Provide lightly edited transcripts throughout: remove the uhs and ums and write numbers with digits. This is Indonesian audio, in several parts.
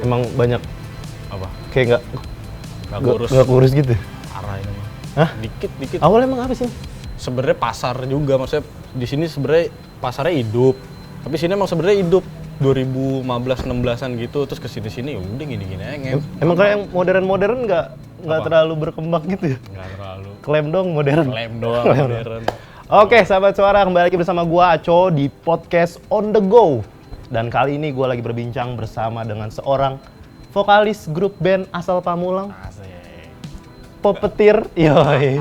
Emang banyak Apa? kayak Nggak nggak kurus gitu. Parah ini mah. Hah? Dikit. Awalnya emang apa sih? Sebenarnya pasar juga, maksudnya di sini sebenarnya pasarnya hidup. Tapi sini emang sebenarnya hidup 2015-16an gitu, terus kesini-sini udah gini-gini aja. Emang kayak yang modern nggak terlalu berkembang gitu ya? Nggak terlalu. Klaim dong modern. Lem doang modern. Oke, sahabat suara, kembali lagi bersama gua Aco di podcast On The Go. Dan kali ini gua lagi berbincang bersama dengan seorang vokalis grup band asal Pamulang, Asik. Puppeteer, yoi.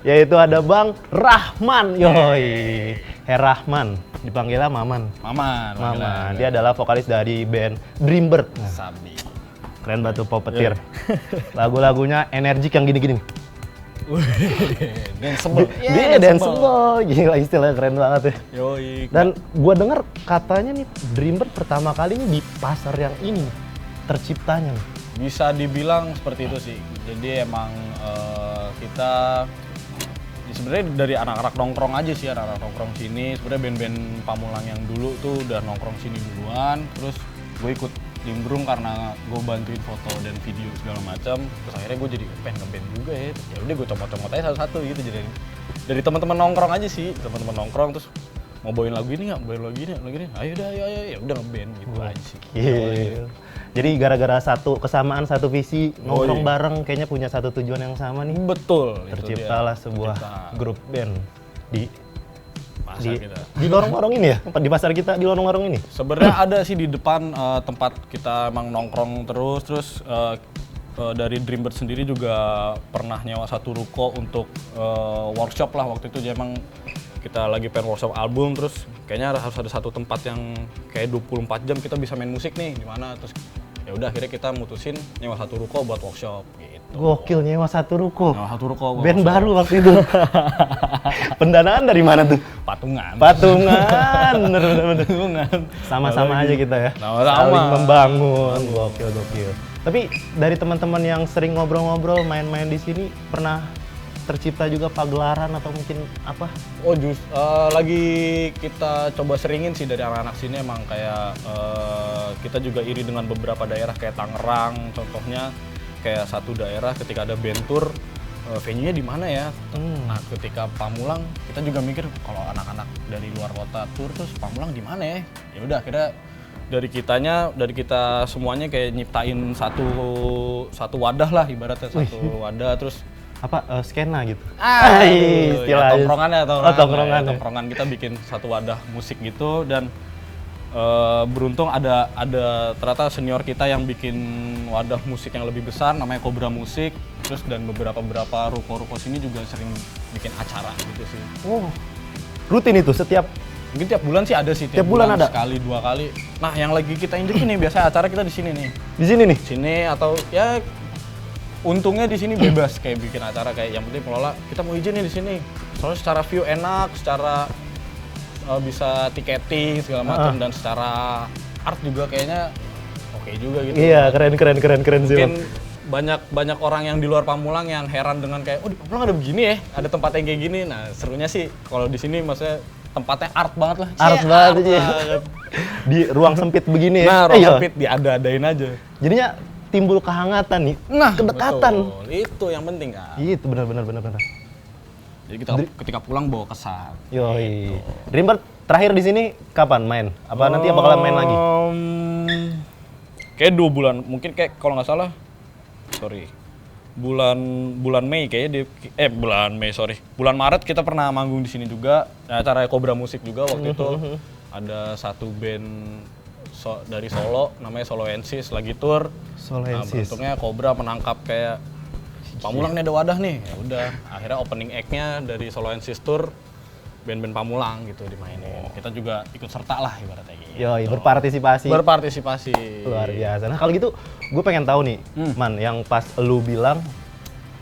Yaitu ada Bang Rahman, yoi. Rahman, dipanggilnya Maman. Maman. Dia adalah vokalis dari band Dreambird. Nah, Sabi. keren banget tuh Puppeteer. Lagu-lagunya energik yang gini-gini. Danceable. Dia danceable, gila istilahnya keren banget ya. Yoi. Dan gua dengar katanya nih Dreambird pertama kali nih di pasar yang ini nih, terciptanya nih. Bisa dibilang seperti itu sih. Jadi emang kita sebenarnya dari anak-anak nongkrong aja sih, anak-anak nongkrong sini. Sebenarnya band-band Pamulang yang dulu tuh udah nongkrong sini duluan. Terus gue ikut nimbrung karena gue bantuin foto dan video segala macam. Terus akhirnya gue jadi pengen ngeband juga ya. Ya udah gue comot-comot aja satu-satu gitu. Jadi dari teman-teman nongkrong aja sih, teman-teman nongkrong terus mau bawain lagu ini nggak, bawain lagu ini, ayo ya udah ngeband gitu aja sih. Gila. Jadi gara-gara satu kesamaan, satu visi, nongkrong bareng, kayaknya punya satu tujuan yang sama nih. Betul. Terciptalah sebuah grup band di pasar kita. di lorong-lorong ini ya, di pasar kita di lorong-lorong ini. Sebenarnya ada sih di depan tempat kita emang nongkrong terus dari Dreambird sendiri juga pernah nyewa satu ruko untuk workshop lah waktu itu. Jadi emang kita lagi pengen workshop album, terus kayaknya harus ada satu tempat yang kayak 24 jam kita bisa main musik nih di mana. Terus ya udah akhirnya kita mutusin nyewa satu ruko buat workshop gitu. Gokil, nyewa satu ruko. Nyewa satu ruko buat Band workshop. baru waktu itu. Pendanaan dari mana tuh? Patungan. Bener. Sama-sama aja kita ya. Sama-sama. Saling membangun. Gokil. Tapi dari teman-teman yang sering ngobrol-ngobrol, main-main di sini, pernah tercipta juga pagelaran atau mungkin apa? Oh lagi kita coba seringin sih dari anak-anak sini. Emang kayak kita juga iri dengan beberapa daerah kayak Tangerang contohnya, kayak satu daerah ketika ada band tour venue-nya di mana ya. Nah ketika Pamulang kita juga mikir kalau anak-anak dari luar kota tour terus Pamulang di mana ya. Ya udah akhirnya dari kita semuanya kayak nyiptain satu wadah lah ibaratnya, satu wadah terus skena gitu. Ya, tongkrongan kita bikin satu wadah musik gitu. Dan beruntung ada ternyata senior kita yang bikin wadah musik yang lebih besar namanya Cobra Musik. Terus dan beberapa ruko-ruko sini juga sering bikin acara gitu sih. Oh, rutin itu Mungkin tiap bulan sih ada sih, tiap bulan ada sekali 2 kali. Nah yang lagi kita injek ini biasanya acara kita di sini nih. Di sini nih? Sini atau ya untungnya di sini bebas kayak bikin acara, kayak yang penting pengelola kita mau izin nih di sini. Soalnya secara view enak, secara bisa tiketing segala macam, dan secara art juga kayaknya oke juga gitu. Iya, keren sih. Mungkin banyak orang yang di luar Pamulang yang heran dengan kayak, oh di Pamulang ada begini ya, ada tempat yang kayak gini. Nah serunya sih kalau di sini maksudnya tempatnya art banget lah. Art banget. Di ruang sempit begini ya. Nah ruang sempit diada-adain aja. Jadinya timbul kehangatan nih, kedekatan. Betul. Itu yang penting kan. Itu benar. Jadi kita ketika pulang bawa kesan. Yoi. Dreambird terakhir di sini kapan main? Apa nanti bakalan main lagi? Kayak 2 bulan, mungkin kayak kalau nggak salah, bulan Mei kayaknya bulan Maret kita pernah manggung di sini juga. Acara Cobra Musik juga waktu itu. Ada satu band dari Solo namanya Solo Ensis lagi tour. Nah, beruntungnya Cobra menangkap kayak Pamulang nih ada wadah nih. Ya udah, akhirnya opening act-nya dari Solo Ensis tour band-band Pamulang gitu dimainin. Kita juga ikut serta lah ibaratnya gitu. Yoi, berpartisipasi. Luar biasa. Nah, kalau gitu gue pengen tahu nih, Man, yang pas lu bilang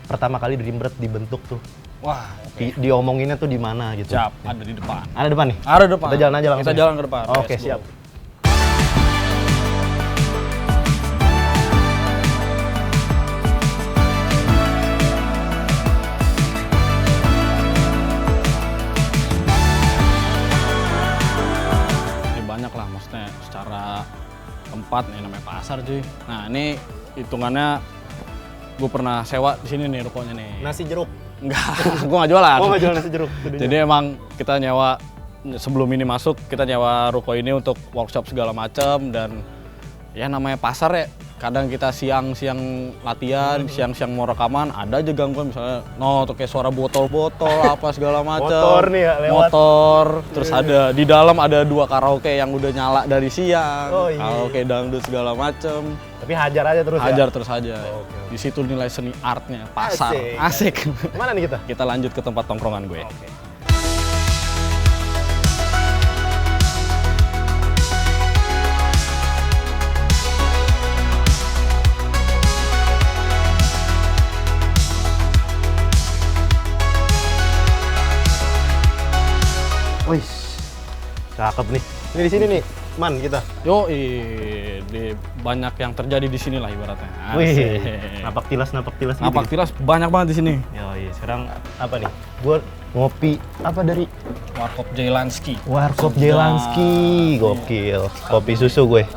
pertama kali Dreambird dibentuk tuh. Wah, diomonginnya tuh di mana gitu. Siap, ada di depan. Ada depan nih? Ada depan. Kita jalan aja langsung. Kita jalan ke depan. Oke, siap. tempat nih namanya pasar cuy. Nah ini hitungannya gue pernah sewa di sini nih rukonya nih. Nasi jeruk. Enggak, gue nggak jualan. Oh, nggak jual nasi jeruk. Jadi emang kita nyewa sebelum ini masuk kita nyewa ruko ini untuk workshop segala macam dan ya namanya pasar ya. Kadang kita siang-siang latihan, siang-siang mau rekaman, ada aja gangguan misalnya, tuh kayak suara botol-botol apa segala macam. Motor nih ya lewat. Motor, terus ada di dalam ada 2 karaoke yang udah nyala dari siang. Oh, iya. Karaoke dangdut segala macam. Tapi hajar aja terus Hajar ya. terus aja. Oke. Di situ nilai seni artnya, pasar. Asik. Asik. Mana nih kita? Kita lanjut ke tempat tongkrongan gue. Oke. Wih, cakep nih. Ini di sini nih, Man kita. Yo, banyak yang terjadi di sini lah ibaratnya. Wih, napak tilas gitu. Napak tilas banyak banget di sini. Yo, iya. Sekarang apa nih? Gue ngopi apa dari Warkop Jailanski. Warkop Jailanski. Gokil. Kopi susu gue.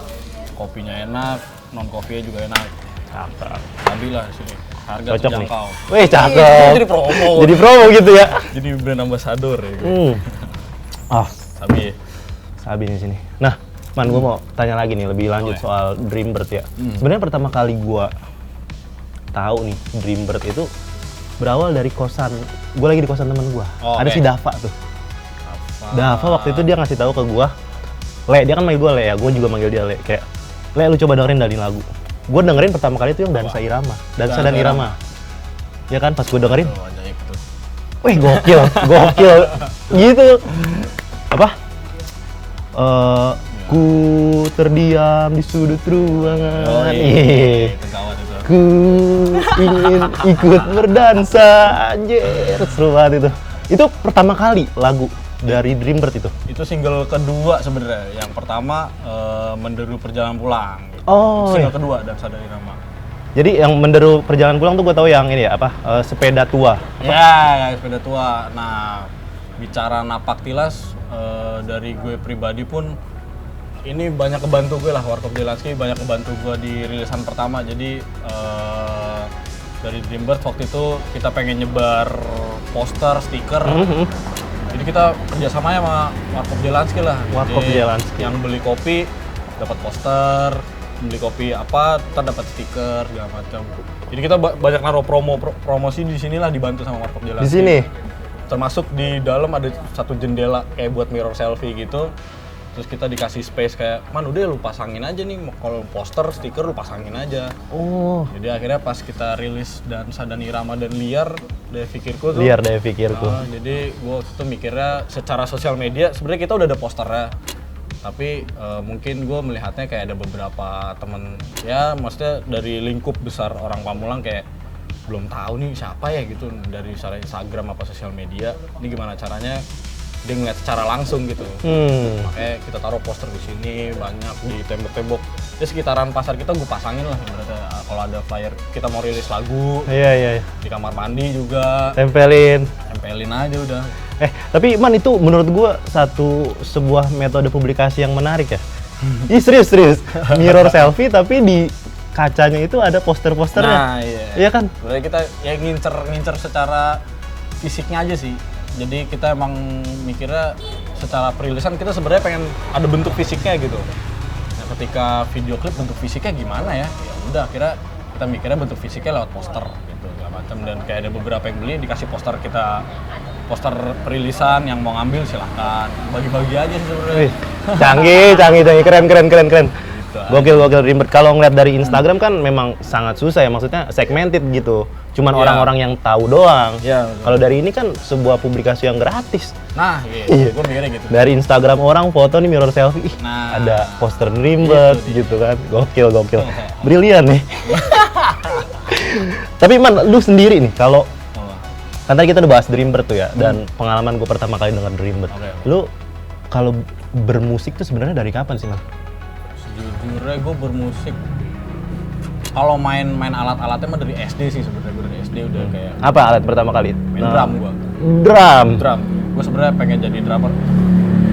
Kopinya enak, non kopinya juga enak. Cakep. Stabil lah di sini. Harga Cocok nih. terjangkau. Wih, cakep. Jadi promo. Jadi promo gitu ya. Jadi brand ambassador ya. Ah, Sabi. di sini. Nah, Man, gue mau tanya lagi nih lebih lanjut soal Dreambird ya. Sebenarnya pertama kali gue tahu nih Dreambird itu berawal dari kosan. Gue lagi di kosan temen gue. Ada si Dava tuh. Dava waktu itu dia ngasih tahu ke gue, Le, dia kan manggil gue Le ya, gue juga manggil dia Le. Kayak, Le, lu coba dengerin dari lagu. Gue dengerin pertama kali itu yang Dansa Irama. Dansa dan Irama. Ya kan, pas gue dengerin, Oh, ajaib tuh. wih gokil, gokil. Gitu. Apa? Ku terdiam di sudut ruangan. Itu gawat itu. Ku ingin ikut berdansa. Anjir, seru banget itu. Itu pertama kali lagu dari Dreambird itu. Itu single kedua sebenarnya. Yang pertama Menderu Perjalanan Pulang. Oh, Single iya. kedua dan Sadar Irama. Jadi yang menderu perjalanan pulang tuh gue tahu yang ini ya apa? Sepeda tua. Ya, sepeda tua. Nah, bicara napak tilas dari gue pribadi pun ini banyak kebantu gue lah. Warkop Jailanski banyak kebantu gue di rilisan pertama. Jadi dari Dreambird waktu itu kita pengen nyebar poster, stiker. Jadi kita kerjasamanya sama Warkop Jailanski lah. Warkop Jadi Jailanski. yang beli kopi dapat poster, beli kopi apa, ntar dapat stiker segala macam. Jadi kita banyak naruh promosi di sinilah dibantu sama Warkop Jailanski. Di sini. Termasuk di dalam ada satu jendela kayak buat mirror selfie gitu. Terus kita dikasih space kayak, Man udah lu pasangin aja nih, kalau poster, stiker lu pasangin aja. Oh. Jadi akhirnya pas kita rilis Dansa dan Irama dan Liar, dari pikirku tuh. Liar deh pikirku. Jadi gua waktu itu mikirnya secara sosial media sebenarnya kita udah ada posternya. Tapi mungkin gue melihatnya kayak ada beberapa temen, ya maksudnya dari lingkup besar orang Pamulang kayak belum tahu nih siapa ya gitu dari Instagram apa sosial media. Ini gimana caranya dia ngeliat secara langsung gitu. Makanya kita taruh poster di sini banyak di tembok-tembok. Di sekitaran pasar kita gue pasangin lah berarti kalau ada flyer kita mau rilis lagu. Iya. Di kamar mandi juga. Tempelin aja udah. Tapi Man itu menurut gua sebuah metode publikasi yang menarik ya. Ih serius. Mirror selfie tapi di kacanya itu ada poster-posternya. Nah, iya. Iya kan? Berarti kita ya ngincer secara fisiknya aja sih. Jadi kita emang mikirnya secara perilisan kita sebenarnya pengen ada bentuk fisiknya gitu. Nah, ketika video klip bentuk fisiknya gimana ya? Ya udah akhirnya kita mikirnya bentuk fisiknya lewat poster gitu segala macam dan kayak ada beberapa yang beli dikasih poster perilisan yang mau ngambil silahkan bagi-bagi aja sih sebenarnya. Wih, canggih, keren. Gitu. Gokil Dreambird. Kalau ngeliat dari Instagram kan memang sangat susah ya, maksudnya segmented gitu. Cuman Iya. orang-orang yang tahu doang. Iya, betul. Kalau dari ini kan sebuah publikasi yang gratis. Nah, Iya. gue mikirnya gitu. Dari Instagram orang foto nih mirror selfie, ih, Nah, ada poster Dreambird itu dia. gitu kan. Gokil. Brilian nih. Tapi Man, lu sendiri nih kalau kan tadi kita udah bahas Dreambird tuh ya, dan pengalaman gue pertama kali dengan Dreambird. Oke. Lu kalau bermusik tuh sebenarnya dari kapan sih, Man? Sejujurnya gue bermusik kalau main alat-alatnya mah dari SD sih sebenarnya. Gue dari SD udah kayak Apa alat pertama kali? main drum gue. Drum. Gue sebenarnya pengen jadi drummer.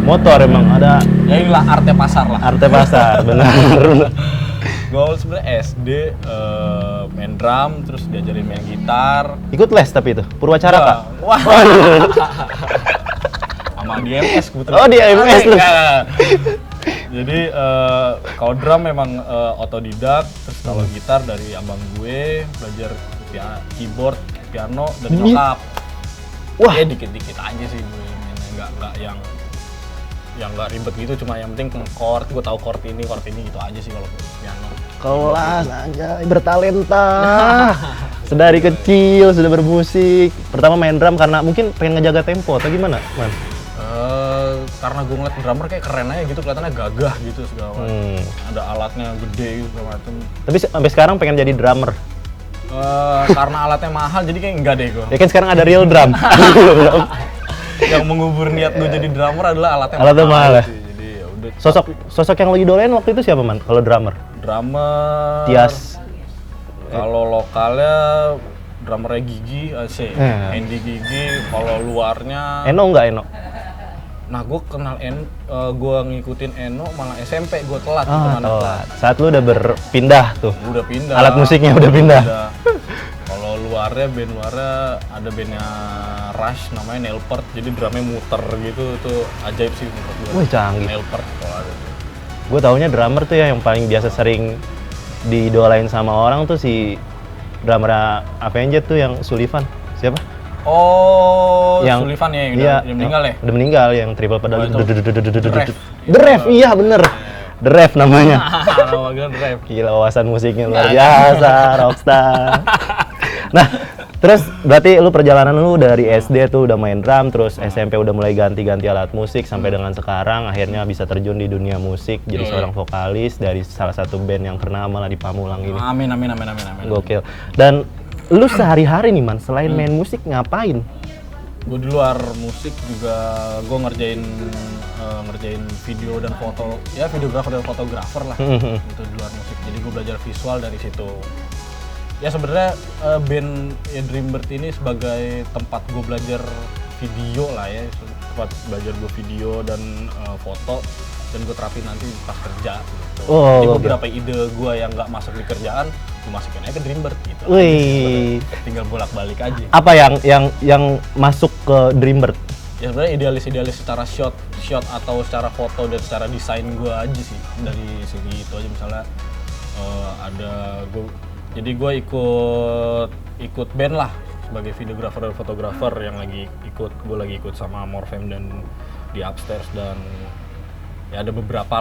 Motor emang ada Ya inilah artnya pasar lah. arte pasar, benar. Gue awal sebenarnya SD main drum, terus diajarin main gitar. Ikut les tapi itu, Purwacaraka. Wah. Sama di MS kebetulan. Oh, di MS lu. Jadi kalau drum memang otodidak, terus kalau gitar dari abang gue, belajar keyboard, piano dari nyokap. Wah. Ya dikit-dikit aja sih gue mainnya, nggak yang nggak ribet gitu, cuma yang penting chord, gue tahu chord ini gitu aja sih kalau piano. Kelas anjay, bertalenta. Sedari kecil sudah bermusik. Pertama main drum karena mungkin pengen ngejaga tempo atau gimana, Man? Karena gue ngeliat drummer kayak keren aja gitu, kelihatannya gagah gitu segala macam. Ada alatnya gede gitu segala macam. Tapi sampai sekarang pengen jadi drummer. Karena alatnya mahal jadi kayak enggak deh gue. Ya kan sekarang ada real drum. Yang mengubur niat gue jadi drummer adalah Alatnya mahal ya? sih. Jadi ya udah. Sosok yang lo idolain waktu itu siapa, Man? Kalau drummer? Drummer. Tias. Kalau lokalnya drummernya Gigi, Andy Gigi. Kalau luarnya. Eno nggak Eno? Nah, gue kenal gue ngikutin Eno malah SMP gue telat gitu, Oh, mana telat. saat lu udah berpindah tuh. Udah pindah. Alat musiknya udah pindah. Kalau luarnya, band luarnya ada bandnya Rush namanya Nailpert, jadi drumnya muter gitu, tuh ajaib sih menurut gue. Wih, canggih. Nailpert kalau ada. Gue taunya drummer tuh ya yang paling biasa sering diidolain sama orang tuh si drummer Avenged tuh yang Sullivan. Siapa? Oh, Sullivan ya yang udah meninggal ya? Udah meninggal, yang triple pedal. Oh, itu. The Rev, iya bener. The Rev namanya. Nama gue Rev. Gila, wawasan musiknya luar biasa, rockstar. Nah, terus berarti lu perjalanan lu dari SD tuh udah main drum, terus SMP udah mulai ganti-ganti alat musik sampai dengan sekarang akhirnya bisa terjun di dunia musik, jadi seorang vokalis dari salah satu band yang ternama lah di Pamulang ini. Amin. Gokil. Dan lu sehari-hari nih, Man, selain main musik ngapain? Gue di luar musik juga gue ngerjain video dan foto, ya videografer dan fotografer lah gitu di luar musik. Jadi gue belajar visual dari situ. Ya sebenarnya band ya Dreambird ini sebagai tempat gue belajar video lah ya, tempat belajar gue video dan foto, dan gue terapin nanti pas kerja gitu. Jadi beberapa ide gue yang nggak masuk di kerjaan, gue masukin aja ke Dreambird gitu. Wih. Tinggal bolak-balik aja. Apa yang masuk ke Dreambird? Ya sebenarnya idealis secara shot atau secara foto dan secara desain gue aja sih, dari segi itu aja. Misalnya jadi gue ikut band lah sebagai videografer dan fotografer yang gue lagi ikut sama Morfem dan di Upstairs, dan ya ada beberapa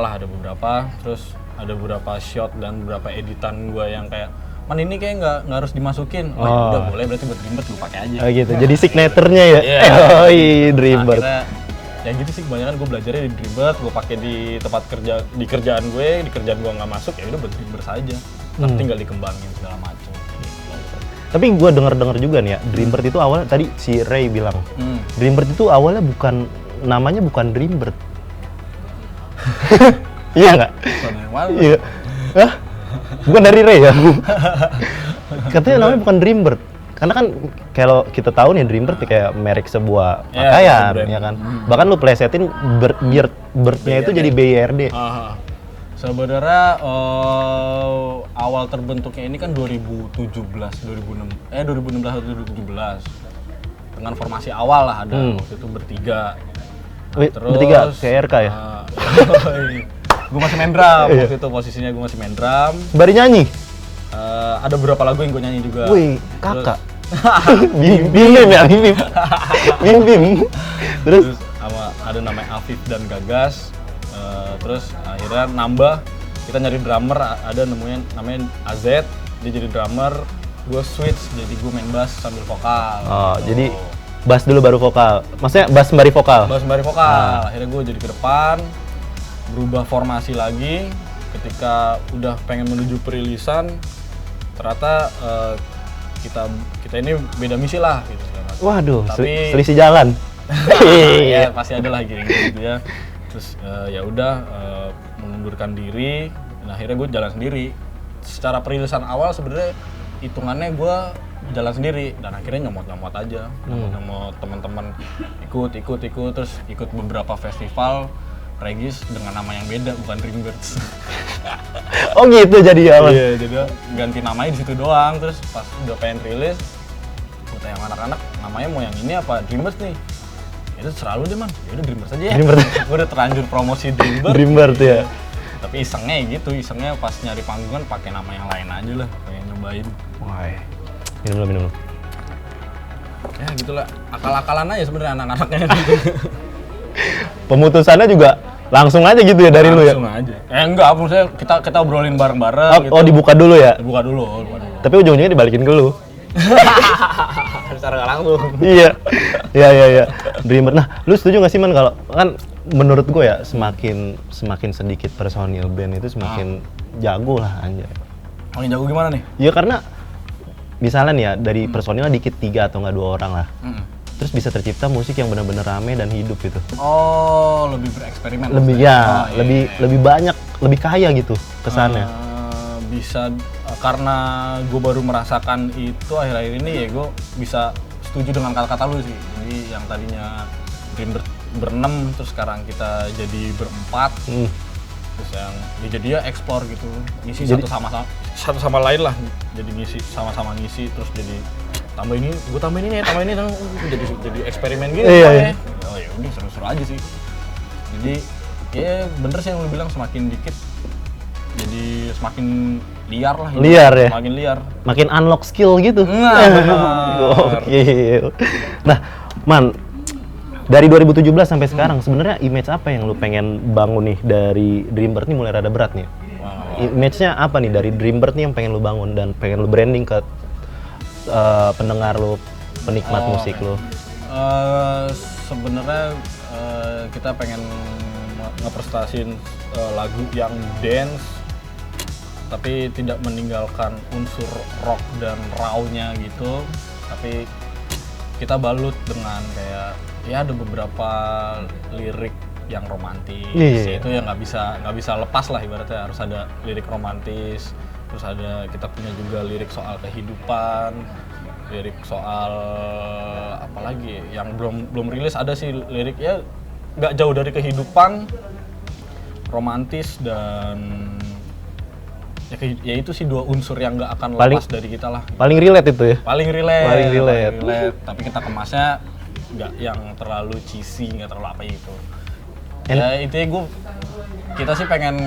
terus ada beberapa shot dan beberapa editan gue yang kayak, Man ini kayak nggak harus dimasukin. Oh ya udah boleh, berarti buat Dreambird lu pakai aja. Oh gitu. Jadi signaturenya ya. Dreambird. Akhirnya ya gitu sih, kebanyakan gue belajarnya di Dreambird, gue pakai di tempat kerja, di kerjaan gue nggak masuk, ya udah buat Dreambird saja. Tapi tinggal dikembangin segala macam. Tapi gue denger juga nih ya, Dreambird itu awalnya tadi si Ray bilang, Dreambird itu awalnya namanya bukan Dreambird. Iya nggak? Iya. Hah? Bukan dari Ray ya? Katanya namanya bukan Dreambird. Karena kan kalau kita tahu nih Dreambird kayak merek sebuah pakaian, ya kan? Bahkan lu plesetin Bird-nya itu jadi BYRD. Sebenarnya awal terbentuknya ini kan 2016 atau 2017. Dengan formasi awal lah ada, waktu itu bertiga. Terus bertiga kayak RK ya? Gue masih main drum, waktu itu posisinya gue masih main drum. Bari nyanyi? Ada beberapa lagu yang gue nyanyi juga. Wih, kakak. Bim ya, Bim. Terus sama ada namanya Afif dan Gagas. Terus akhirnya nambah, kita nyari drummer, ada namanya AZ, dia jadi drummer, gue switch jadi gue main bass sambil vokal. Jadi bass dulu baru vokal. Maksudnya bass sembari vokal? Bass sembari vokal. Akhirnya gue jadi ke depan, berubah formasi lagi. Ketika udah pengen menuju perilisan, ternyata kita ini beda misi lah gitu. Waduh, tapi selisih jalan. Ya pasti ada lah gitu ya. Terus ya udah mengundurkan diri. Nah, akhirnya gue jalan sendiri. Secara perilisan awal sebenarnya hitungannya gue jalan sendiri dan akhirnya nyomot aja, nyomot teman-teman ikut terus ikut beberapa festival regis dengan nama yang beda, bukan Dreambirds. Oh gitu jadi ya, Mas? Iya, jadi ganti namanya di situ doang. Terus pas udah pengen rilis, gue tanya sama anak-anak, namanya mau yang ini apa Dreambirds nih? Itu selalu deh man, ya udah Dreambirds aja ya. Dreambirds. Gue udah terlanjur promosi Dreambirds. Dreambirds ya. Tapi isengnya gitu, isengnya pas nyari panggungan pakai nama yang lain aja lah, pengen nyobain. Wah, minum dulu. Ya gitulah, akal-akalan aja sebenarnya anak-anaknya. Pemutusannya juga langsung aja gitu ya dari lu ya? Langsung aja. Enggak, maksudnya kita obrolin bareng-bareng gitu. Oh, dibuka dulu ya? Dibuka dulu. Tapi ujung-ujungnya dibalikin ke lu. Secara nggak langsung. Iya. Dreamer. Nah, lu setuju nggak sih man kalau kan menurut gue ya semakin sedikit personil band itu semakin jago lah anjay. Paling jago gimana nih? Ya karena misalnya nih ya dari personilnya dikit 3 atau nggak 2 orang lah. Terus bisa tercipta musik yang benar-benar rame dan hidup gitu. Oh, lebih bereksperimen. Lebih ya, lebih banyak, lebih kaya gitu kesannya. Bisa karena gue baru merasakan itu akhir-akhir ini ya gue bisa setuju dengan kata-kata lu sih. Jadi yang tadinya berenam terus sekarang kita jadi berempat. Terus yang jadi ya explore gitu, ngisi satu sama lain lah. Jadi ngisi sama-sama ngisi terus jadi tambah ini jadi eksperimen gitu. Iya. Oh ya udah seru-seru aja sih. Jadi ya bener sih yang lu bilang semakin dikit jadi semakin liar lah. Liar ya? Semakin liar. Makin unlock skill gitu. Gokil. Nah, man, dari 2017 sampai sekarang sebenarnya image apa yang lu pengen bangun nih dari Dreambirds nih mulai rada berat nih? Image-nya apa nih dari Dreambirds nih yang pengen lu bangun dan pengen lu branding ke pendengar lu, penikmat musik lu? Sebenarnya kita pengen ngeprestasiin lagu yang dance tapi tidak meninggalkan unsur rock dan raw-nya gitu, tapi kita balut dengan kayak ya ada beberapa lirik yang romantis. Itu yang nggak bisa lepas lah, ibaratnya harus ada lirik romantis. Terus ada kita punya juga lirik soal kehidupan, lirik soal apa lagi yang belum rilis, ada sih lirik ya nggak jauh dari kehidupan, romantis dan ya itu sih 2 unsur yang nggak akan lepas dari kita lah. Paling relate itu ya? Paling relate. Tapi kita kemasnya nggak yang terlalu cheesy, nggak terlalu apa gitu. Ya itu ya kita sih pengen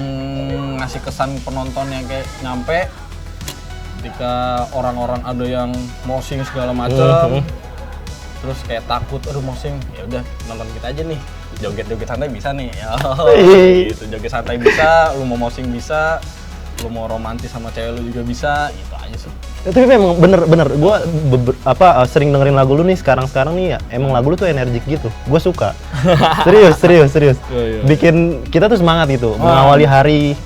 ngasih kesan penonton yang kayak nyampe ketika orang-orang ada yang mosing segala macam, terus kayak takut, aduh mosing, ya udah nonton kita aja nih, joget-joget santai bisa nih, gitu, joget santai bisa, lu mau mosing bisa, lu mau romantis sama cewek lu juga bisa, itu aja sih. Ya, tapi memang bener, gue sering dengerin lagu lu nih sekarang nih ya, emang lagu lu tuh energik gitu, gue suka. serius. Bikin kita tuh semangat gitu, mengawali hari.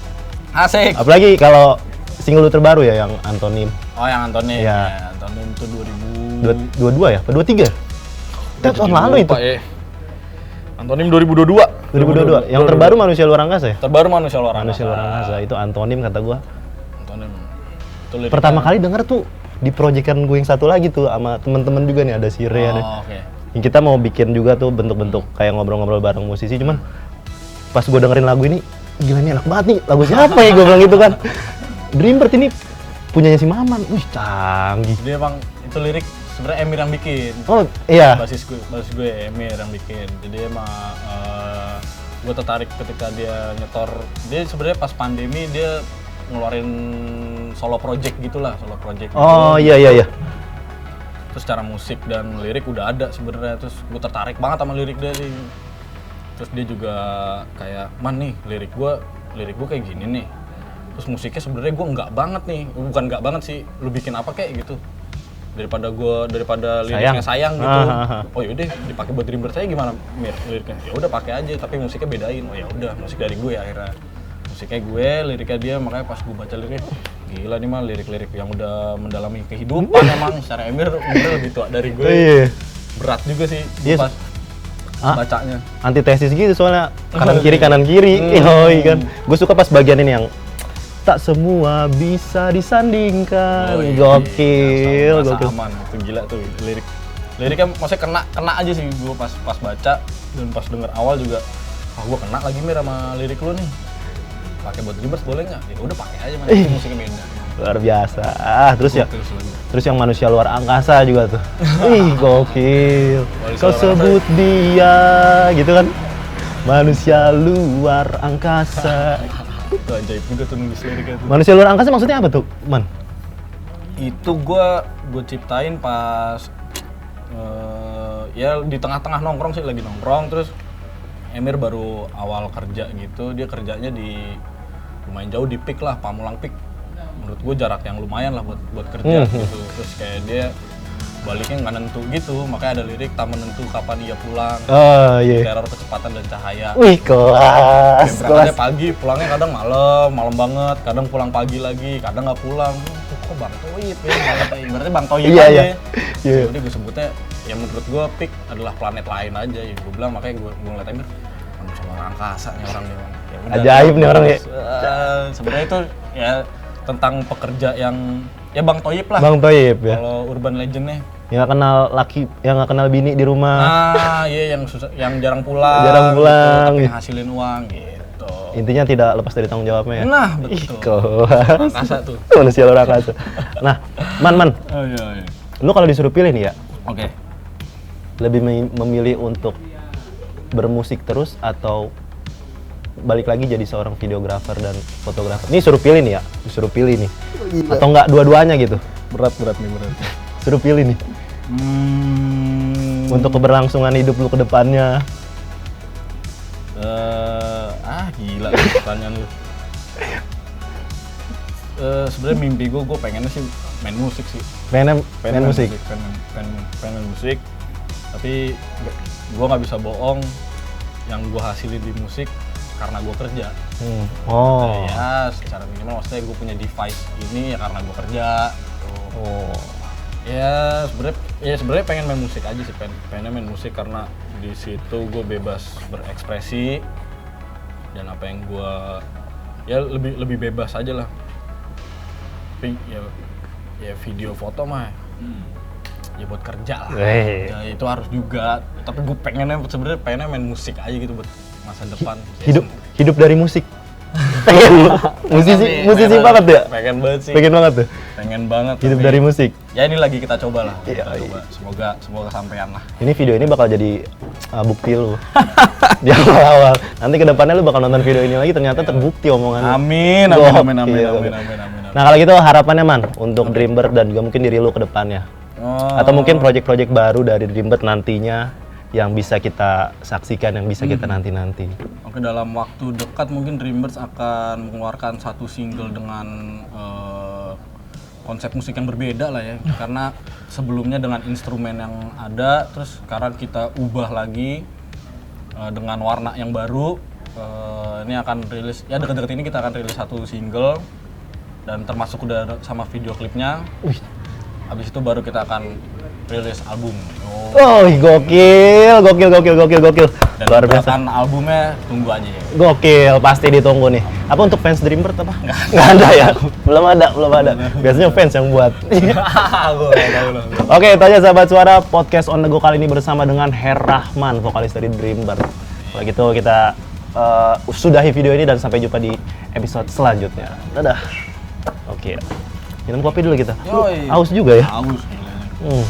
Asik. Apalagi kalau single lu terbaru ya yang Antonim. Oh yang Antonim. Ya. Antonim itu 2022 ya? Apa 23? Itu tahun lalu itu. Antonim 2022. Yang terbaru Manusia Luar Angkasa ya? Terbaru Manusia Luar Angkasa. Manusia Luar Angkasa itu Antonim kata gua. Antonim. Pertama kali denger tuh di proyekan gue yang satu lagi tuh sama temen-temen juga nih, ada si Re ada. Okay. Yang kita mau bikin juga tuh bentuk-bentuk kayak ngobrol-ngobrol bareng musisi, cuman pas gue dengerin lagu ini, gila ini enak banget nih, lagu siapa ya gue bilang gitu kan. Dreambirds ini punyanya si Maman, wih canggih. Jadi emang itu lirik sebenarnya Emir yang bikin. Oh iya. Basis gue Emir yang bikin. Jadi emang gue tertarik ketika dia nyetor. Dia sebenarnya pas pandemi dia ngeluarin solo project gitulah, Oh iya. Terus secara musik dan lirik udah ada sebenarnya, terus gue tertarik banget sama lirik dia sih. Terus dia juga kayak, man nih lirik gue kayak gini nih. Terus musiknya sebenarnya gue nggak banget nih, bukan nggak banget sih, lu bikin apa kayak gitu. Daripada liriknya sayang gitu. Oh yaudah dipakai buat Dreambirds saya gimana Mir liriknya? Ya udah pakai aja tapi musiknya bedain. Oh ya udah musik dari gue akhirnya. Musiknya gue, liriknya dia, makanya pas gue baca liriknya, gila nih mah lirik-lirik yang udah mendalami kehidupan emang. Secara Emir lebih tua dari gue. Berat juga sih pas bacanya. Antitesis gitu soalnya kanan kiri. Kan. Gue suka pas bagian ini yang tak semua bisa disandingkan. Oh, iya. Gokil, Rasa gokil. aman, itu gila tuh liriknya maksudnya kena aja sih gue pas baca dan pas denger awal juga gue kena lagi Mir sama lirik lu nih, pakai buat Dreamers boleh nggak? Ya udah pakai aja, mana musiknya beda. Luar biasa. Terus ya, Gokil selalu. terus yang manusia luar angkasa juga tuh. Ih, gokil. Manusia Kau luar sebut dia gitu kan. Manusia luar angkasa. Itu ajaib juga tuh nulis liriknya tuh. Manusia luar angkasa maksudnya apa tuh, Man? Itu gue ciptain pas ya di tengah-tengah nongkrong sih, lagi nongkrong terus Emir baru awal kerja gitu, dia kerjanya di lumayan jauh di Pik lah, Pamulang Pik. Menurut gue jarak yang lumayan lah buat kerja gitu. Terus kayak dia baliknya nggak nentu gitu, makanya ada lirik tak menentu kapan ia pulang. Oh iya. Teror kecepatan dan cahaya. Wih, kelas, Berangkatnya kelas. pagi, pulangnya kadang malam banget, kadang pulang pagi lagi, kadang nggak pulang. Kok Bang Toyib ya, berarti Bang Toyib Iya, aja. iya. Iya. Jadi gue sebutnya, ya menurut gue Pik adalah planet lain aja. Ya gue bilang, makanya gue ngeliat Emir, manusia luar angkasa nih orang nih. Ya udah, Ajaib nih orang ya. Sebenarnya itu ya tentang pekerja yang ya Bang Toyib lah. Bang Toyib ya. Kalau urban legendnya. Yang gak kenal laki, yang gak kenal bini di rumah. Nah, iya yang susah, yang jarang pulang. Jarang pulang. Gitu, tapi ngasilin uang gitu. Intinya tidak lepas dari tanggung jawabnya ya. Nah, Ih, betul. kelas. Angkasa tuh. Manusia luar angkasa. Nah, Man, Oh iya. lu kalau disuruh pilih nih ya, Oke. lebih memilih untuk bermusik terus atau balik lagi jadi seorang videografer dan fotografer? Ini suruh pilih nih ya, disuruh pilih nih. Atau enggak dua-duanya gitu? Berat nih berat. Suruh pilih nih. Untuk keberlangsungan hidup lu ke depannya. Gila nih pertanyaan lu. Sebenarnya mimpi gue pengennya sih main musik sih. Pengen main musik. Pengen main musik. Tapi gue nggak bisa bohong, yang gue hasilin di musik karena gue kerja. Oh. Ya secara minimal maksudnya gue punya device ini ya karena gue kerja. Oh. Ya sebenarnya pengen main musik aja sih, pengen main musik karena di situ gue bebas berekspresi dan apa yang gue ya lebih bebas aja lah. Tapi ya video foto mah ya buat kerja lah. Ya, itu harus juga. Tapi gue sebenarnya main musik aja gitu buat masa depan. Hidup dari musik. Pengen musisi banget ya? Pengen banget sih. Pengen banget tuh. Pengen banget. Hidup tapi dari musik. Ya ini lagi kita coba lah. Iya, Kita coba. Semoga sampean lah. Ini video ini bakal jadi bukti lu. Di awal-awal. Nanti kedepannya lu bakal nonton video ini lagi ternyata terbukti omongannya. Amin. Gokil. Nah kalau gitu harapannya Man untuk Dreambird dan juga mungkin diri lu ke depannya. Atau mungkin project-project baru dari Dreambird nantinya yang bisa kita saksikan, yang bisa kita nanti-nanti. Oke, dalam waktu dekat mungkin Dreambird akan mengeluarkan satu single dengan konsep musik yang berbeda lah ya. Karena sebelumnya dengan instrumen yang ada, terus sekarang kita ubah lagi dengan warna yang baru. Ini akan rilis, ya deket-deket ini kita akan rilis satu single dan termasuk udah sama video klipnya. Habis itu baru kita akan rilis album. Oh, gokil. Dan Luar biasa. kan albumnya tunggu aja ya. Gokil, pasti ditunggu nih. Apa untuk fans Dreambird apa? Nggak ada ya? Belum ada. Biasanya fans yang buat. Oke, itu aja sahabat suara podcast On The Go kali ini bersama dengan Herrahman, vokalis dari Dreambird. Kalau gitu kita sudahi video ini dan sampai jumpa di episode selanjutnya. Dadah. Oke. Minum kopi dulu kita. Yoi. Haus juga ya? Haus. Hmm.